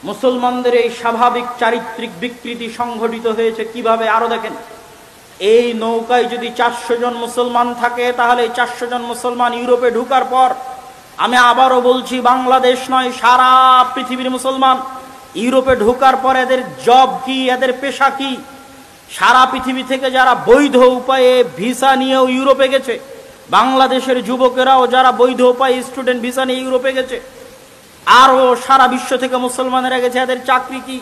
মুসলমানদের এই স্বাভাবিক চারিত্রিক বিকৃতি সংঘটিত হয়েছে কিভাবে? আরো দেখেন, এই নৌকায় যদি 400 জন মুসলমান থাকে, তাহলে 400 জন মুসলমান ইউরোপে ঢোকার পর, আমি আবারও বলছি, বাংলাদেশ নয়, সারা পৃথিবীর মুসলমান ইউরোপে ঢোকার পর এদের জব কি, এদের পেশা কি? সারা পৃথিবী থেকে যারা বৈধ উপায়ে ভিসা নিয়েও ইউরোপে গেছে, বাংলাদেশের যুবকেরাও যারা বৈধ উপায়ে স্টুডেন্ট ভিসা নিয়ে ইউরোপে গেছে, আরও সারা বিশ্ব থেকে মুসলমানেরা গেছে, এদের চাকরি কি?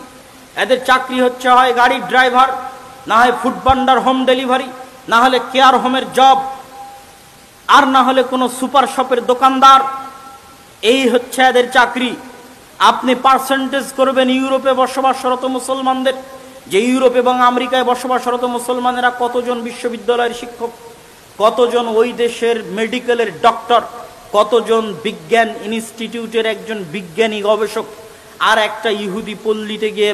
এদের চাকরি হচ্ছে হয় গাড়ির ড্রাইভার, না হয় ফুড ভান্ডার, হোম ডেলিভারি, না হলে কেয়ার হোমের জব, আর না হলে কোনো সুপার শপের দোকানদার। এই হচ্ছে এদের চাকরি। আপনি পার্সেন্টেজ করবেন ইউরোপে বসবাসরত মুসলমানদের, যে ইউরোপ এবং আমেরিকায় বসবাসরত মুসলমানেরা কতজন বিশ্ববিদ্যালয়ের শিক্ষক, কতজন ওই দেশের মেডিকেলের ডক্টর, কতজন বিজ্ঞান ইনস্টিটিউটের একজন বিজ্ঞানী গবেষক, আর একটা ইহুদি পল্লীতে গিয়ে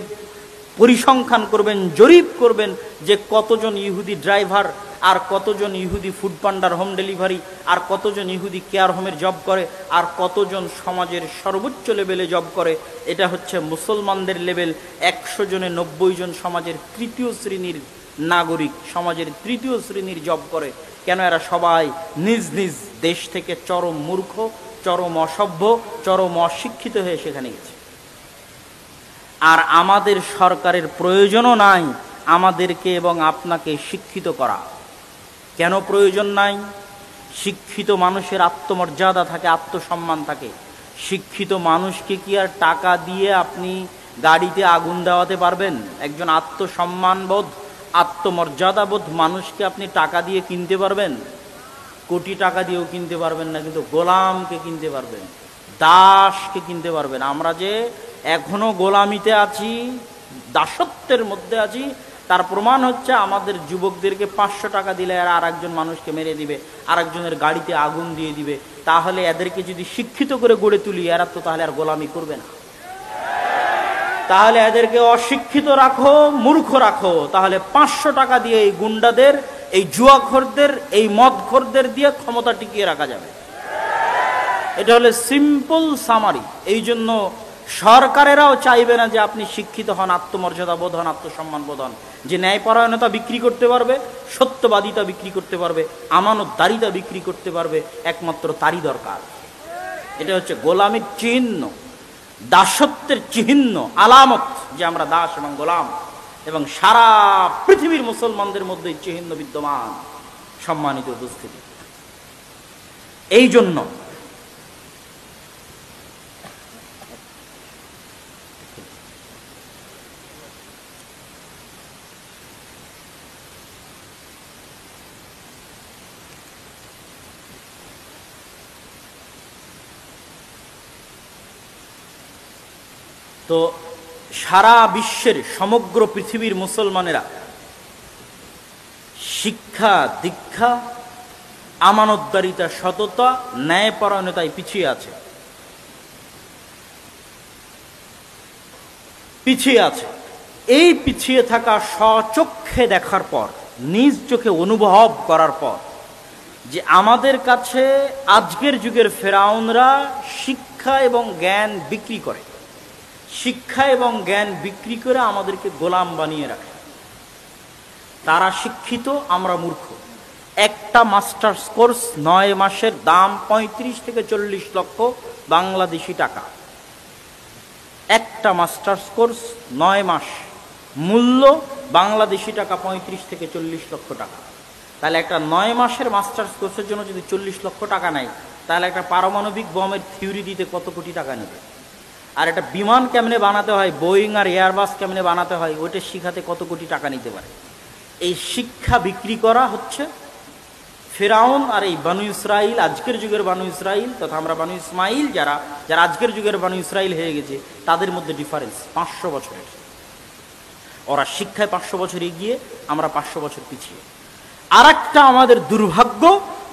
পরিসংখ্যান করবেন, জরিপ করবেন যে কতজন ইহুদি ড্রাইভার, আর কতজন ইহুদি ফুড পান্ডার, হোম ডেলিভারি, আর কতজন ইহুদি কেয়ার হোমের জব করে, আর কতজন সমাজের সর্বোচ্চ লেভেলে জব করে। এটা হচ্ছে মুসলমানদের লেভেল। 100 জনে 90 জন সমাজের তৃতীয় শ্রেণীর নাগরিক, সমাজের তৃতীয় শ্রেণীর জব করে। কেন? এরা সবাই নিজ নিজ দেশ থেকে চরম মূর্খ, চরম অসভ্য, চরম অশিক্ষিত হয়ে সেখানে গেছে। আর আমাদের সরকারের প্রয়োজনও নাই আমাদেরকে এবং আপনাকে শিক্ষিত করা। কেন প্রয়োজন নাই? শিক্ষিত মানুষের আত্মমর্যাদা থাকে, আত্মসম্মান থাকে। শিক্ষিত মানুষকে কি আর টাকা দিয়ে আপনি গাড়িতে আগুন দেওয়াতে পারবেন? একজন আত্মসম্মানবোধ, আত্মমর্যাদাবোধ মানুষকে আপনি টাকা দিয়ে কিনতে পারবেন? কোটি টাকা দিয়েও কিনতে পারবেন না, কিন্তু গোলামকে কিনতে পারবেন, দাসকে কিনতে পারবেন। আমরা যে এখনো গোলামিতে আছি, দাসত্বের মধ্যে আছি, তার প্রমাণ হচ্ছে আমাদের যুবকদেরকে 500 টাকা দিলে এরা আর একজন মানুষকে মেরে দিবে, আর একজনের গাড়িতে আগুন দিয়ে দিবে। তাহলে এদেরকে যদি শিক্ষিত করে গড়ে তুলি, এরা তো তাহলে আর গোলামি করবে না। তাহলে এদেরকে অশিক্ষিত রাখো, মূর্খ রাখো, তাহলে 500 টাকা দিয়ে এই গুন্ডাদের, এই জুয়াখোরদের, এই মদখোরদের দিয়ে ক্ষমতা টিকিয়ে রাখা যাবে। এটা হলে সিম্পল সামারি। এই জন্য সরকারেরাও চাইবে না যে আপনি শিক্ষিত হন, আত্মমর্যাদা বোধ হন, আত্মসম্মান বোধ হন। যে ন্যায়পরায়ণতা বিক্রি করতে পারবে, সত্যবাদিতা বিক্রি করতে পারবে, আমানতদারিতা বিক্রি করতে পারবে, একমাত্র তারই দরকার। এটা হচ্ছে গোলামির চিহ্ন, দাসত্বের চিহ্ন, আলামত যে আমরা দাস এবং গোলাম, এবং সারা পৃথিবীর মুসলমানদের মধ্যে চিহ্ন বিদ্যমান। সম্মানিত উপস্থিতি, এই জন্য তো সারা বিশ্বের সমগ্র পৃথিবীর মুসলমানেরা শিক্ষা, দীক্ষা, আমানতদারিতা, সততা, ন্যায়পরায়ণতায় পিছিয়ে আছে, পিছিয়ে আছে। এই পিছিয়ে থাকা স্বচক্ষে দেখার পর, নিজ চোখে অনুভব করার পর, যে আমাদের কাছে আজকের যুগের ফেরাউনরা শিক্ষা এবং জ্ঞান বিক্রি করে, শিক্ষা এবং জ্ঞান বিক্রি করে আমাদেরকে গোলাম বানিয়ে রাখে। তারা শিক্ষিত, আমরা মূর্খ। একটা মাস্টার্স কোর্স 9 মাসের দাম 35 থেকে 40 লক্ষ বাংলাদেশি টাকা। একটা মাস্টার্স কোর্স 9 মাস, মূল্য বাংলাদেশি টাকা 35 থেকে 40 লক্ষ টাকা। তাহলে একটা 9 মাসের মাস্টার্স কোর্সের জন্য যদি 40 লক্ষ টাকা নেয়, তাহলে একটা পারমাণবিক বোমের থিওরি দিতে কত কোটি টাকা নেবে? আর একটা বিমান কেমনে বানাতে হয়, বোয়িং আর এয়ারবাস কেমনে বানাতে হয়, ওইটা শিখাতে কত কোটি টাকা নিতে পারে? এই শিক্ষা বিক্রি করা হচ্ছে ফেরাউন আর এই বানু ইসরাইল, আজকের যুগের বানু ইসরাইল তথা আমরা বানু ইসমাইল, যারা যারা আজকের যুগের বানু ইসরাইল হয়ে গেছে, তাদের মধ্যে ডিফারেন্স 500 বছরের। ওরা শিক্ষায় 500 বছর এগিয়ে, আমরা 500 বছর পিছিয়ে। আর একটা আমাদের দুর্ভাগ্য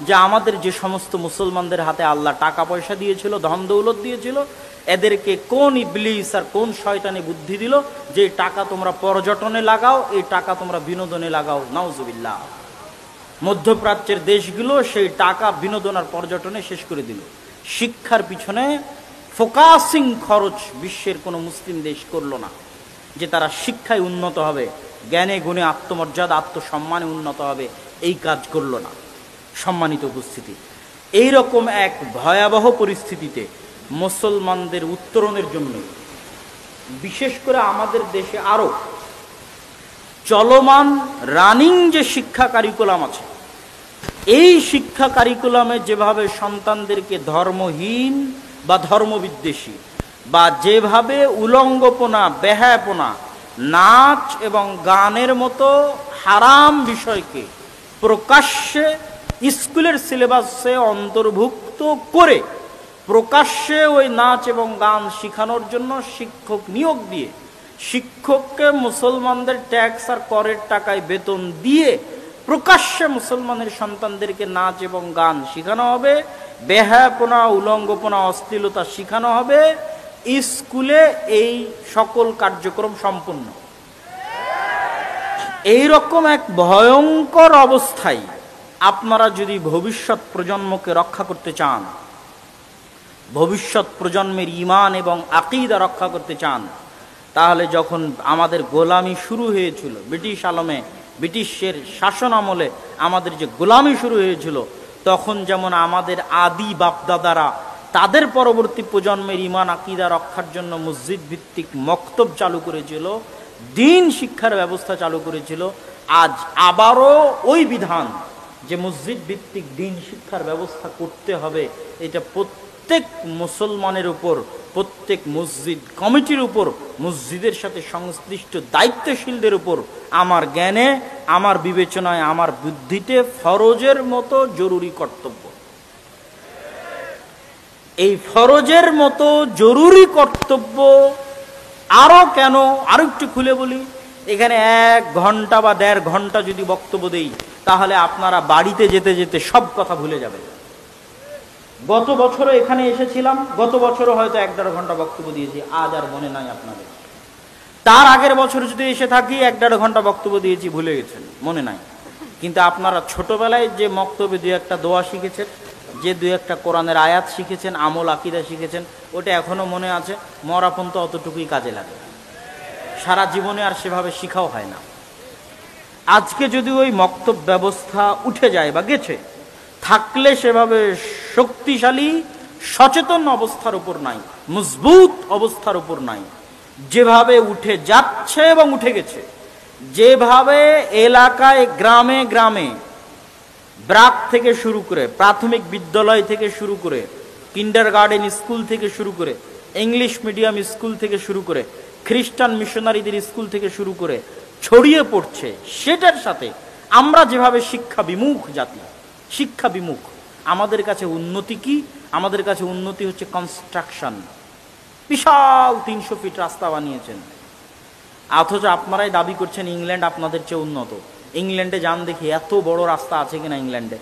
যে আমাদের যে সমস্ত মুসলমানদের হাতে আল্লাহ টাকা পয়সা দিয়েছিল, ধন দৌলত দিয়েছিল, এদেরকে কোন ইবলিস আর কোন শয়তানি বুদ্ধি দিল যে টাকা তোমরা পর্যটনে লাগাও, এই টাকা তোমরা বিনোদনে লাগাও। নাউজুবিল্লাহ। মধ্যপ্রাচ্যের দেশগুলো সেই টাকা বিনোদন আর পর্যটনে শেষ করে দিল। শিক্ষার পিছনে ফোকাসিং খরচ বিশ্বের কোনো মুসলিম দেশ করলো না, যে তারা শিক্ষায় উন্নত হবে, জ্ঞানে গুণে আত্মমর্যাদা আত্মসম্মানে উন্নত হবে, এই কাজ করলো না। সম্মানিত উপস্থিতি, এইরকম এক ভয়াবহ পরিস্থিতিতে মুসলমানদের উত্তরণের জন্য বিশেষ করে আমাদের দেশে আরো চলমান রানিং যে শিক্ষা কারিকুলাম আছে, এই শিক্ষা কারিকুলামে যেভাবে সন্তানদেরকে ধর্মহীন বা ধর্মবিদ্বেষী বা যেভাবে উলঙ্গপনা, বেহায়াপনা, নাচ এবং গানের মতো হারাম বিষয়কে প্রকাশ্যে স্কুলের সিলেবাসে অন্তর্ভুক্ত করে প্রকাশ্যে ওই নাচ এবং গান শেখানোর জন্য শিক্ষক নিয়োগ দিয়ে, শিক্ষককে মুসলমানদের ট্যাক্স আর করের টাকায় বেতন দিয়ে প্রকাশ্যে মুসলমানের সন্তানদেরকে নাচ এবং গান শেখানো হবে, বেহায়াপনা, উলঙ্গপনা, অশ্লীলতা শেখানো হবে, স্কুলে এই সকল কার্যক্রম সম্পূর্ণ। এইরকম এক ভয়ঙ্কর অবস্থায় আপনারা যদি ভবিষ্যৎ প্রজন্মকে রক্ষা করতে চান, ভবিষ্যৎ প্রজন্মের ঈমান এবং আকীদা রক্ষা করতে চান, তাহলে যখন আমাদের গোলামি শুরু হয়েছিল ব্রিটিশ আলমে, ব্রিটিশের শাসন আমলে আমাদের যে গোলামি শুরু হয়েছিল, তখন যেমন আমাদের আদি বাপদাদারা তাদের পরবর্তী প্রজন্মের ঈমান আকীদা রক্ষার জন্য মসজিদ ভিত্তিক মক্তব চালু করেছিল, দ্বীন শিক্ষার ব্যবস্থা চালু করেছিল, আজ আবারও ওই বিধান যে মসজিদ ভিত্তিক দ্বীন শিক্ষার ব্যবস্থা করতে হবে, এটা প্রত্যেক মুসলমানের উপর, প্রত্যেক মসজিদ কমিটির উপর, মসজিদের সাথে সংশ্লিষ্ট দায়িত্বশীলদের উপর আমার জ্ঞানে, আমার বিবেচনায়, আমার বুদ্ধিতে ফরজের মতো জরুরি কর্তব্য। এই ফরজের মতো জরুরি কর্তব্য আরো কেন, আরো একটু খুলে বলি। এখানে 1 ঘন্টা বা 1.5 ঘন্টা যদি বক্তব্য দেই, তাহলে আপনারা বাড়িতে যেতে যেতে সব কথা ভুলে যাবেন। গত বছরও এখানে এসেছিলাম, গত বছরও হয়তো 1-1.5 ঘন্টা বক্তব্য দিয়েছি, আজ আর মনে নাই আপনাদের। তার আগের বছর যদি এসে থাকি 1-1.5 ঘন্টা বক্তব্য দিয়েছি, ভুলে গেছেন, মনে নাই। কিন্তু আপনারা ছোটবেলায় যে বক্তব্যে 2-1টা দোয়া শিখেছেন, যে 2-1টা কোরআনের আয়াত শিখেছেন, আমল আকীদা শিখেছেন, ওটা এখনো মনে আছে। মরাপন তো অতটুকুই কাজে লাগে, সারা জীবনে আর সেভাবে শিখাও হয় না। আজকে যদি ওই মক্তব ব্যবস্থা উঠে যায় বা গেছে, থাকলে সেভাবে শক্তিশালী সচেতন অবস্থার উপর নাই, মজবুত অবস্থার উপর নাই, যেভাবে উঠে যাচ্ছে এবং উঠে গেছে, যেভাবে এলাকায় গ্রামে গ্রামে ব্রাক থেকে শুরু করে, প্রাথমিক বিদ্যালয় থেকে শুরু করে, কিন্ডারগার্টেন স্কুল থেকে শুরু করে, ইংলিশ মিডিয়াম স্কুল থেকে শুরু করে, খ্রিস্টান মিশনারিদের স্কুল থেকে শুরু করে ছড়িয়ে পড়ছে, সেটার সাথে আমরা যেভাবে শিক্ষা বিমুখ জাতি, শিক্ষা বিমুখ, আমাদের কাছে উন্নতি কি? আমাদের কাছে উন্নতি হচ্ছে কনস্ট্রাকশন। বিশাল 300 ফিট রাস্তা বানিয়েছেন, অথচ আপনারাই দাবি করছেন ইংল্যান্ড আপনাদের চেয়ে উন্নত। ইংল্যান্ডে যান দেখি, এত বড় রাস্তা আছে কিনা ইংল্যান্ডে,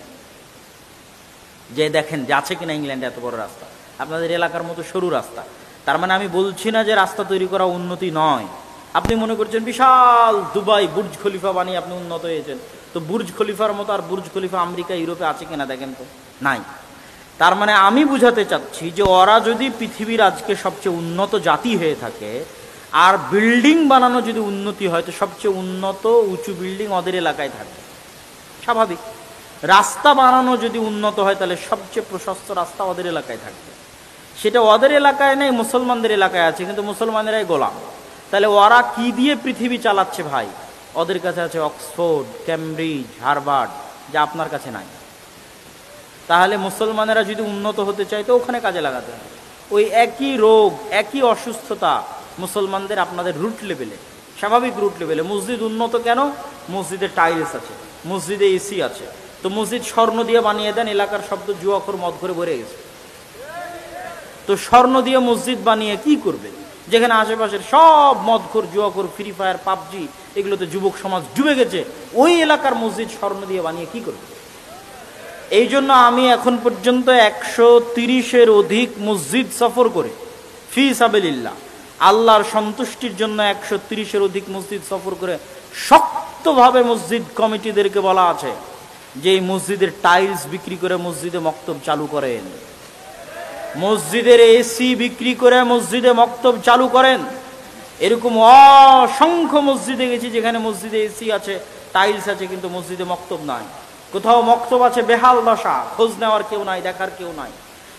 যে দেখেন যে আছে কিনা ইংল্যান্ডে এত বড় রাস্তা, আপনাদের এলাকার মতো সরু রাস্তা। তার মানে আমি বলছি না যে রাস্তা তৈরি করা উন্নতি নয়। আপনি মনে করছেন বিশাল দুবাই বুর্জ খলিফা বানিয়ে আপনি উন্নত হয়েছেন, তো বুর্জ খলিফার মতো আর বুর্জ খলিফা আমেরিকা ইউরোপে আছে কিনা দেখেন তো, নাই। তার মানে আমি বুঝাতে চাচ্ছি যে ওরা যদি পৃথিবীর আজকে সবচেয়ে উন্নত জাতি হয়ে থাকে, আর বিল্ডিং বানানো যদি উন্নতি হয়, তো সবচেয়ে উন্নত উঁচু বিল্ডিং ওদের এলাকায় থাকবে, স্বাভাবিক। রাস্তা বানানো যদি উন্নত হয়, তাহলে সবচেয়ে প্রশস্ত রাস্তা ওদের এলাকায় থাকবে। সেটা ওদের এলাকায় নেই, মুসলমানদের এলাকায় আছে, কিন্তু মুসলমানেরাই গোলাম। তাহলে ওরা কি দিয়ে পৃথিবী চালাচ্ছে ভাই? ওদের কাছে আছে অক্সফোর্ড, ক্যামব্রিজ, হার্ভার্ড, যা আপনার কাছে নাই। তাহলে মুসলমানেরা যদি উন্নত হতে চায়, তো ওখানে কাজে লাগাতে হবে। ওই একই রোগ, একই অসুস্থতা মুসলমানদের আপনাদের রুট লেভেলে, স্বাভাবিক রুট লেভেলে। মসজিদ উন্নত কেন? মসজিদে টাইলস আছে, মসজিদে এসি আছে। তো মসজিদ স্বর্ণ দিয়ে বানিয়ে দেন, এলাকার শব্দ জুয়াখোর মদ করে ভরে গেছে। তো স্বর্ণ দিয়ে মসজিদ বানিয়ে কি করবে, যেখানে আশেপাশের সব মদখোর, জুয়াখোর, ফ্রি ফায়ার, পাবজি, এগুলোতে যুবক সমাজ ডুবে গেছে। ওই এলাকার মসজিদ স্বর্ণ দিয়ে বানিয়ে কি করবে? এই জন্য আমি এখন পর্যন্ত 130-এর অধিক মসজিদ সফর করে, ফি সাবিলিল্লাহ, আল্লাহর সন্তুষ্টির জন্য 130-এর অধিক মসজিদ সফর করে শক্তভাবে মসজিদ কমিটিদেরকে বলা আছে যে এই মসজিদের টাইলস বিক্রি করে মসজিদে মক্তব চালু করেন। মসজিদের এসি বিক্রি করে মসজিদে মক্তব চালু করেন। এরকম অসংখ্য মসজিদে গেছি যেখানে মসজিদে এসি আছে, টাইলস আছে, কিন্তু মসজিদে মক্তব নাই। কোথাও মক্তব আছে বেহাল দশা, খোঁজ নেওয়ার কেউ নাই, দেখার কেউ নাই।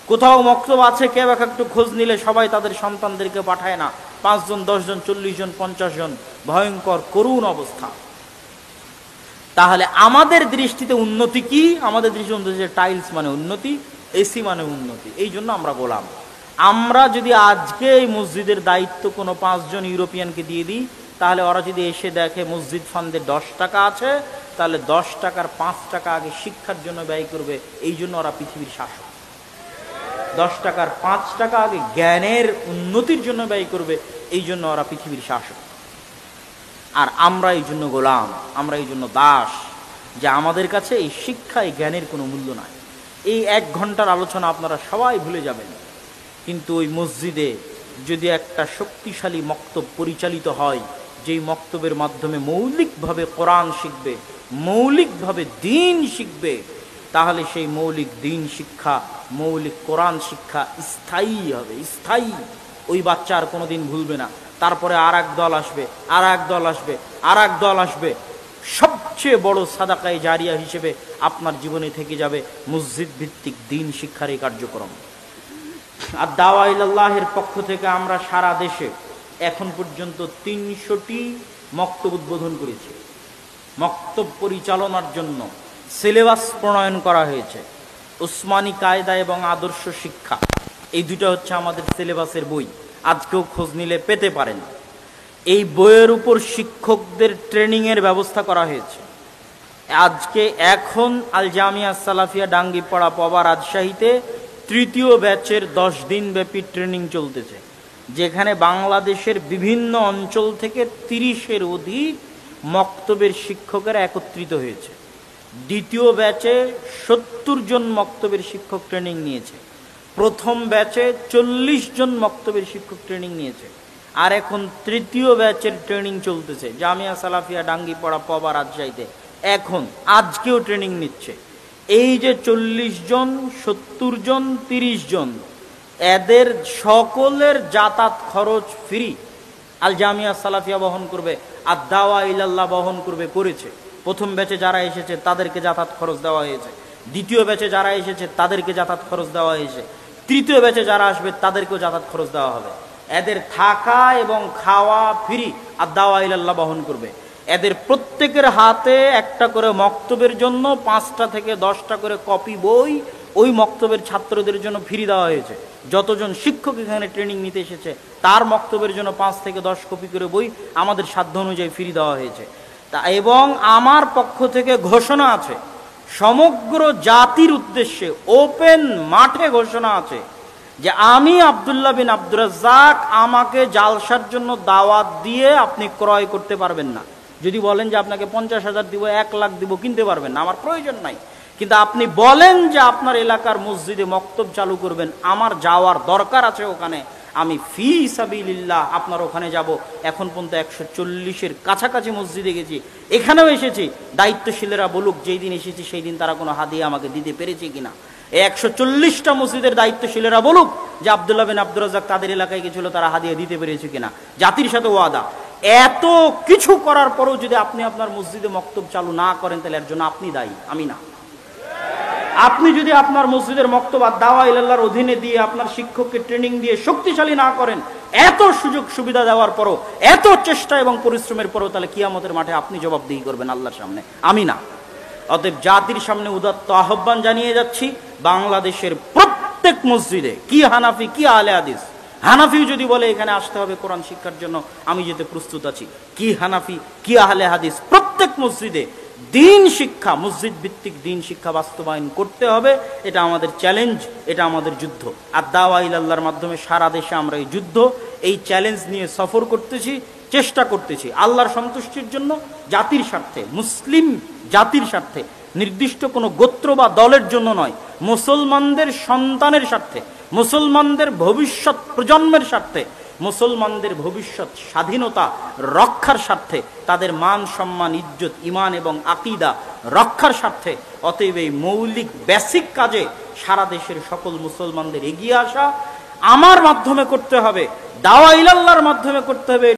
কোথাও মক্তব আছে কেউ একটু খোঁজ নিলে সবাই তাদের সন্তানদেরকে পাঠায় না, 5 জন 10 জন 40 জন 50 জন, ভয়ঙ্কর করুণ অবস্থা। তাহলে আমাদের দৃষ্টিতে উন্নতি কি? আমাদের দৃষ্টিতে টাইলস মানে উন্নতি, এসি মানে উন্নতি। এই জন্য আমরা গোলাম। আমরা যদি আজকে এই মসজিদের দায়িত্ব কোনো 5 জন ইউরোপিয়ানকে দিয়ে দিই, তাহলে ওরা যদি এসে দেখে মসজিদ ফান্ডে 10 টাকা আছে, তাহলে 10 টাকার 5 টাকা আগে শিক্ষার জন্য ব্যয় করবে। এই জন্য ওরা পৃথিবীর শাসক। 10 টাকার 5 টাকা আগে জ্ঞানের উন্নতির জন্য ব্যয় করবে। এই জন্য ওরা পৃথিবীর শাসক। আর আমরা এই জন্য গোলাম, আমরা এই জন্য দাস, যে আমাদের কাছে এই শিক্ষা, এই জ্ঞানের কোনো মূল্য নাই। এই 1 ঘন্টার আলোচনা আপনারা সবাই ভুলে যাবেন, কিন্তু ওই মসজিদে যদি একটা শক্তিশালী মক্তব পরিচালিত হয়, যেই মক্তবের মাধ্যমে মৌলিকভাবে কোরআন শিখবে, মৌলিকভাবে দ্বীন শিখবে, তাহলে সেই মৌলিক দ্বীন শিক্ষা, মৌলিক কোরআন শিক্ষা স্থায়ী হবে, স্থায়ী। ওই বাচ্চা আর কোনোদিন ভুলবে না। তারপরে আর এক দল আসবে, আর এক দল আসবে, আর এক দল আসবে। সবচেয়ে বড় সাদাকায়ে জারিয়া হিসেবে আপনার জীবনে থেকে যাবে মসজিদ ভিত্তিক দ্বীন শিক্ষার এই কার্যক্রম। আর দাওয়া ইলাল্লাহের পক্ষ থেকে আমরা সারা দেশে এখন পর্যন্ত 300টি মক্তব উদ্বোধন করেছি। মক্তব পরিচালনার জন্য সিলেবাস প্রণয়ন করা হয়েছে। উসমানী কায়দা এবং আদর্শ শিক্ষা, এই দুটো হচ্ছে আমাদের সিলেবাসের বই। আজকেও খোঁজ নিলে পেতে পারেন। এই বইয়ের উপর শিক্ষকদের ট্রেনিংয়ের ব্যবস্থা করা হয়েছে। আজকে এখন আল জামিয়া সালাফিয়া ডাঙ্গিপাড়া পবা রাজশাহীতে 3য় ব্যাচের 10 দিন ব্যাপী ট্রেনিং চলতেছে, যেখানে বাংলাদেশের বিভিন্ন অঞ্চল থেকে 30-এর অধিক মক্তবের শিক্ষকেরা একত্রিত হয়েছে। 2য় ব্যাচে 70 জন মক্তবের শিক্ষক ট্রেনিং নিয়েছে। প্রথম ব্যাচে 40 জন মক্তবের শিক্ষক ট্রেনিং নিয়েছে। আর এখন 3য় ব্যাচের ট্রেনিং চলতেছে জামিয়া সালাফিয়া ডাঙ্গিপাড়া পবা রাজশাহীতে। এখন আজকেও ট্রেনিং নিচ্ছে। এই যে 40 জন, 70 জন, 30 জন, এদের সকলের যাতায়াত খরচ ফ্রি। আল জামিয়া সালাফিয়া বহন করবে, আর দাওয়া ইলাল্লাহ বহন করবে, করেছে। প্রথম ব্যাচে যারা এসেছে তাদেরকে যাতায়াত খরচ দেওয়া হয়েছে। 2য় ব্যাচে যারা এসেছে তাদেরকে যাতায়াত খরচ দেওয়া হয়েছে। 3য় ব্যাচে যারা আসবে তাদেরকেও যাতায়াত খরচ দেওয়া হবে। এদের থাকা এবং খাওয়া ফ্রি, আর দাওয়া ইলাল্লাহ বহন করবে। এদের প্রত্যেকের হাতে একটা করে মক্তবের জন্য 5টা থেকে 10টা করে কপি বই ওই মক্তবের ছাত্রদের জন্য ফ্রি দেওয়া হয়েছে। যতজন শিক্ষক এখানে ট্রেনিং নিতে এসেছে তার মক্তবের জন্য 5 থেকে 10 কপি করে বই আমাদের সাধ্য অনুযায়ী ফ্রি দেওয়া হয়েছে। তা এবং আমার পক্ষ থেকে ঘোষণা আছে, সমগ্র জাতির উদ্দেশ্যে ওপেন মাঠে ঘোষণা আছে যে আমি আব্দুল্লাহ বিন আব্দুর রাজ্জাক, আমাকে জালসার জন্য দাওয়াত দিয়ে আপনি ক্রয় করতে পারবেন না। যদি বলেন যে আপনাকে 50,000 দিব, 1 লাখ দিব, কিনতে পারবেন না, আমার প্রয়োজন নাই। কিন্তু আপনি বলেন যে আপনার এলাকার মসজিদে মক্তব চালু করবেন, আমার যাওয়ার দরকার আছে ওখানে, আমি ফি সাবিলিল্লাহ আপনার ওখানে যাব। এখন পর্যন্ত 140-এর কাছাকাছি মসজিদে গেছি, এখানেও এসেছি। দায়িত্বশীলেরা বলুক যেই দিন এসেছি সেই দিন তারা কোনো হাদিয়া আমাকে দিতে পেরেছে কিনা। 140টা মসজিদের দায়িত্বশীলেরা বলুক যে আব্দুল্লাহ বিন আব্দুর রাজ্জাক তাদের এলাকায় গেছিল, তারা হাদিয়া দিতে পেরেছে কিনা। জাতির সাথে ওয়াদা। এত কিছু করার পরেও যদি আপনি আপনার মসজিদে মক্তব চালু না করেন, তাহলে এর জন্য আপনি দায়ী, আমি না। আপনি যদি আপনার মসজিদের মক্তব আর দাওয়া ইলাল্লাহর অধীনে দিয়ে আপনার শিক্ষককে ট্রেনিং দিয়ে শক্তিশালী না করেন, এত সুযোগ সুবিধা দেওয়ার পরও, এত চেষ্টা এবং পরিশ্রমের পরও, তাহলে কিয়ামতের মাঠে আপনি জবাবদিহি করবেন আল্লাহর সামনে, আমি না। অতএব জাতির সামনে উদাত্ত আহ্বান জানিয়ে যাচ্ছি, বাংলাদেশের প্রত্যেক মসজিদে, কি হানাফি কি আহলে হাদিস, হানাফিও যদি বলে এখানে আসতে হবে কোরআন শিক্ষার জন্য, আমি যেতে প্রস্তুত আছি। কি হানাফি কি আহলে হাদিস, প্রত্যেক মসজিদে দ্বীন শিক্ষা, মসজিদ ভিত্তিক দ্বীন শিক্ষা বাস্তবায়ন করতে হবে। এটা আমাদের চ্যালেঞ্জ, এটা আমাদের যুদ্ধ। আর দাওয়া ইলাল্লাহর মাধ্যমে সারা দেশে আমরা এই যুদ্ধ, এই চ্যালেঞ্জ নিয়ে সফর করতেছি, চেষ্টা করতেছি আল্লাহর সন্তুষ্টির জন্য, জাতির স্বার্থে, মুসলিম জাতির স্বার্থে, নির্দিষ্ট কোনো গোত্র বা দলের জন্য নয়, মুসলমানদের সন্তানের স্বার্থে, মুসলমানদের ভবিষ্যৎ প্রজন্মের স্বার্থে, মুসলমানদের ভবিষ্যৎ স্বাধীনতা রক্ষার স্বার্থে, তাদের মান সম্মান ইজ্জত ইমান এবং আকীদা রক্ষার স্বার্থে। অতএব এই মৌলিক বেসিক কাজে সারা দেশের সকল মুসলমানদের এগিয়ে আসা আমার মাধ্যমে করতে হবে, দাওয়া ইলাল্লাহর মাধ্যমে করতে হবে।